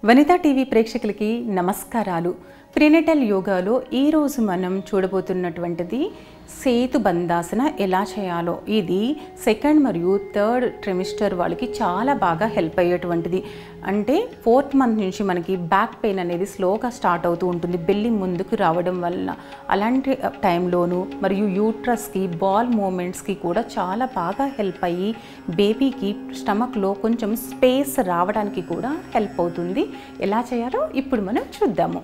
Vanitha TV ప్రేక్షకులకి నమస్కారాలు. Prenatal యోగాలో ఈ రోజు మనం చూడబోతున్నటువంటిది సేతు బంధాసన ఎలా చేయాలో. ఇది సెకండ్ మరియు థర్డ్ ట్రిమిస్టర్ వాళ్ళకి చాలా బాగా హెల్ప్ అయ్యేటువంటిది. అంటే 4th మంత్ నుంచి మనకి బ్యాక్ పెయిన్ అనేది స్లోగా స్టార్ట్ అవుతూ ఉంటుంది బెల్లి ముందుకు రావడం వల్ల. అలాంటి టైంలోనూ మరియు యూట్రస్కి బాల్ మూమెంట్స్కి కూడా చాలా బాగా హెల్ప్ అయ్యి బేబీకి స్టమక్లో కొంచెం స్పేస్ రావడానికి కూడా హెల్ప్ అవుతుంది. ఎలా చేయాలో ఇప్పుడు మనం చూద్దాము.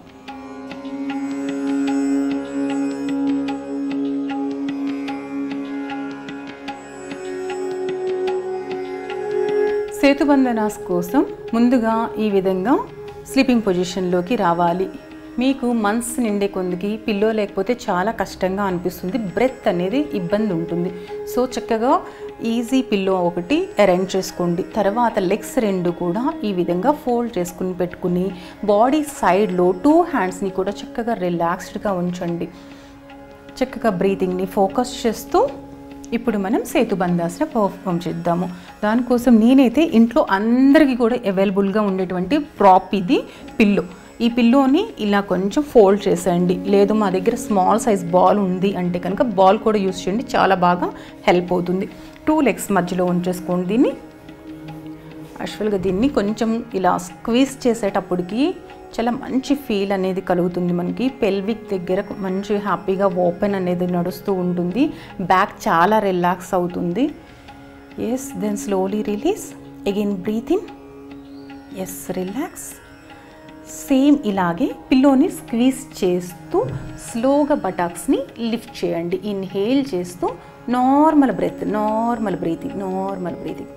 సేతుబంధనాస్ కోసం ముందుగా ఈ విధంగా స్లీపింగ్ పొజిషన్లోకి రావాలి. మీకు మంత్స్ నిండే కొందికి పిల్లో లేకపోతే చాలా కష్టంగా అనిపిస్తుంది, బ్రెత్ అనేది ఇబ్బంది ఉంటుంది. సో చక్కగా ఈజీ పిల్లో ఒకటి అరేంజ్ చేసుకోండి. తర్వాత లెగ్స్ రెండు కూడా ఈ విధంగా ఫోల్డ్ చేసుకుని పెట్టుకుని బాడీ సైడ్లో 2 హ్యాండ్స్ని కూడా చక్కగా రిలాక్స్డ్గా ఉంచండి. చక్కగా బ్రీతింగ్ని ఫోకస్ చేస్తూ ఇప్పుడు మనం సేతుబంధాసన పర్ఫామ్ చేద్దాము. దానికోసం నేనైతే ఇంట్లో అందరికీ కూడా అవైలబుల్గా ఉండేటువంటి ప్రాప్ ఇది పిల్లో. ఈ పిల్లోని ఇలా కొంచెం ఫోల్డ్ చేసేయండి. లేదు మా దగ్గర స్మాల్ సైజ్ బాల్ ఉంది అంటే కనుక బాల్ కూడా యూస్ చేయండి, చాలా బాగా హెల్ప్ అవుతుంది. 2 లెగ్స్ మధ్యలో ఉంచేసుకోండి. దీన్ని యాక్చువల్గా దీన్ని కొంచెం ఇలా స్క్వీజ్ చేసేటప్పటికి చాలా మంచి ఫీల్ అనేది కలుగుతుంది. మనకి పెల్విక్ దగ్గర మంచి హ్యాపీగా ఓపెన్ అనేది నడుస్తూ ఉంటుంది, బ్యాక్ చాలా రిలాక్స్ అవుతుంది. Yes, then slowly release, again breathe in, yes relax. Same ఇలాగే పిల్లోని స్క్వీజ్ చేస్తూ స్లోగా బటాక్స్ని లిఫ్ట్ చేయండి. ఇన్హేల్ చేస్తూ normal breath, normal breathing, normal breathing,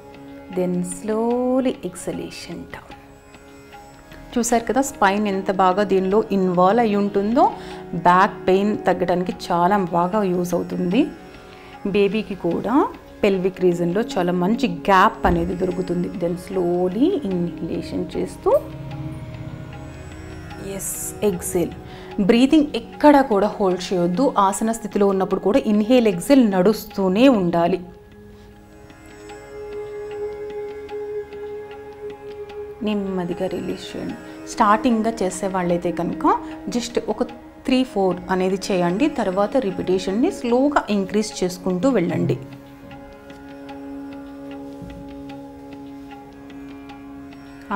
then slowly exhalation down. చూసారు కదా స్పైన్ ఎంత బాగా దీనిలో ఇన్వాల్వ్ అయి ఉంటుందో. బ్యాక్ పెయిన్ తగ్గడానికి చాలా బాగా యూజ్ అవుతుంది. బేబీకి కూడా పెల్విక్ రీజన్లో చాలా మంచి గ్యాప్ అనేది దొరుకుతుంది. దెన్ స్లోలీ ఇన్హలేషన్ చేస్తూ ఎస్ ఎక్సేల్. బ్రీతింగ్ ఎక్కడ కూడా హోల్డ్ చేయొద్దు. ఆసన స్థితిలో ఉన్నప్పుడు కూడా ఇన్హేల్ ఎక్సేల్ నడుస్తూనే ఉండాలి. నెమ్మదిగా రిలీజ్ చేయండి. స్టార్టింగ్గా చేసే వాళ్ళైతే కనుక జస్ట్ ఒక 3-4 అనేది చేయండి. తర్వాత రిపిటేషన్ని స్లోగా ఇంక్రీజ్ చేసుకుంటూ వెళ్ళండి.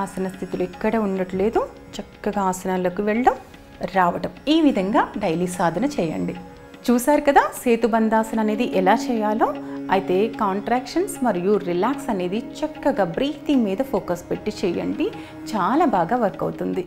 ఆసన స్థితిలో ఎక్కడ ఉండట్లేదు, చక్కగా ఆసనాలకు వెళ్ళడం రావడం, ఈ విధంగా డైలీ సాధన చేయండి. చూసారు కదా సేతుబంధాసన అనేది ఎలా చేయాలో. అయితే కాంట్రాక్షన్స్ మరియు రిలాక్స్ అనేది చక్కగా బ్రీతింగ్ మీద ఫోకస్ పెట్టి చేయండి, చాలా బాగా వర్క్ అవుతుంది.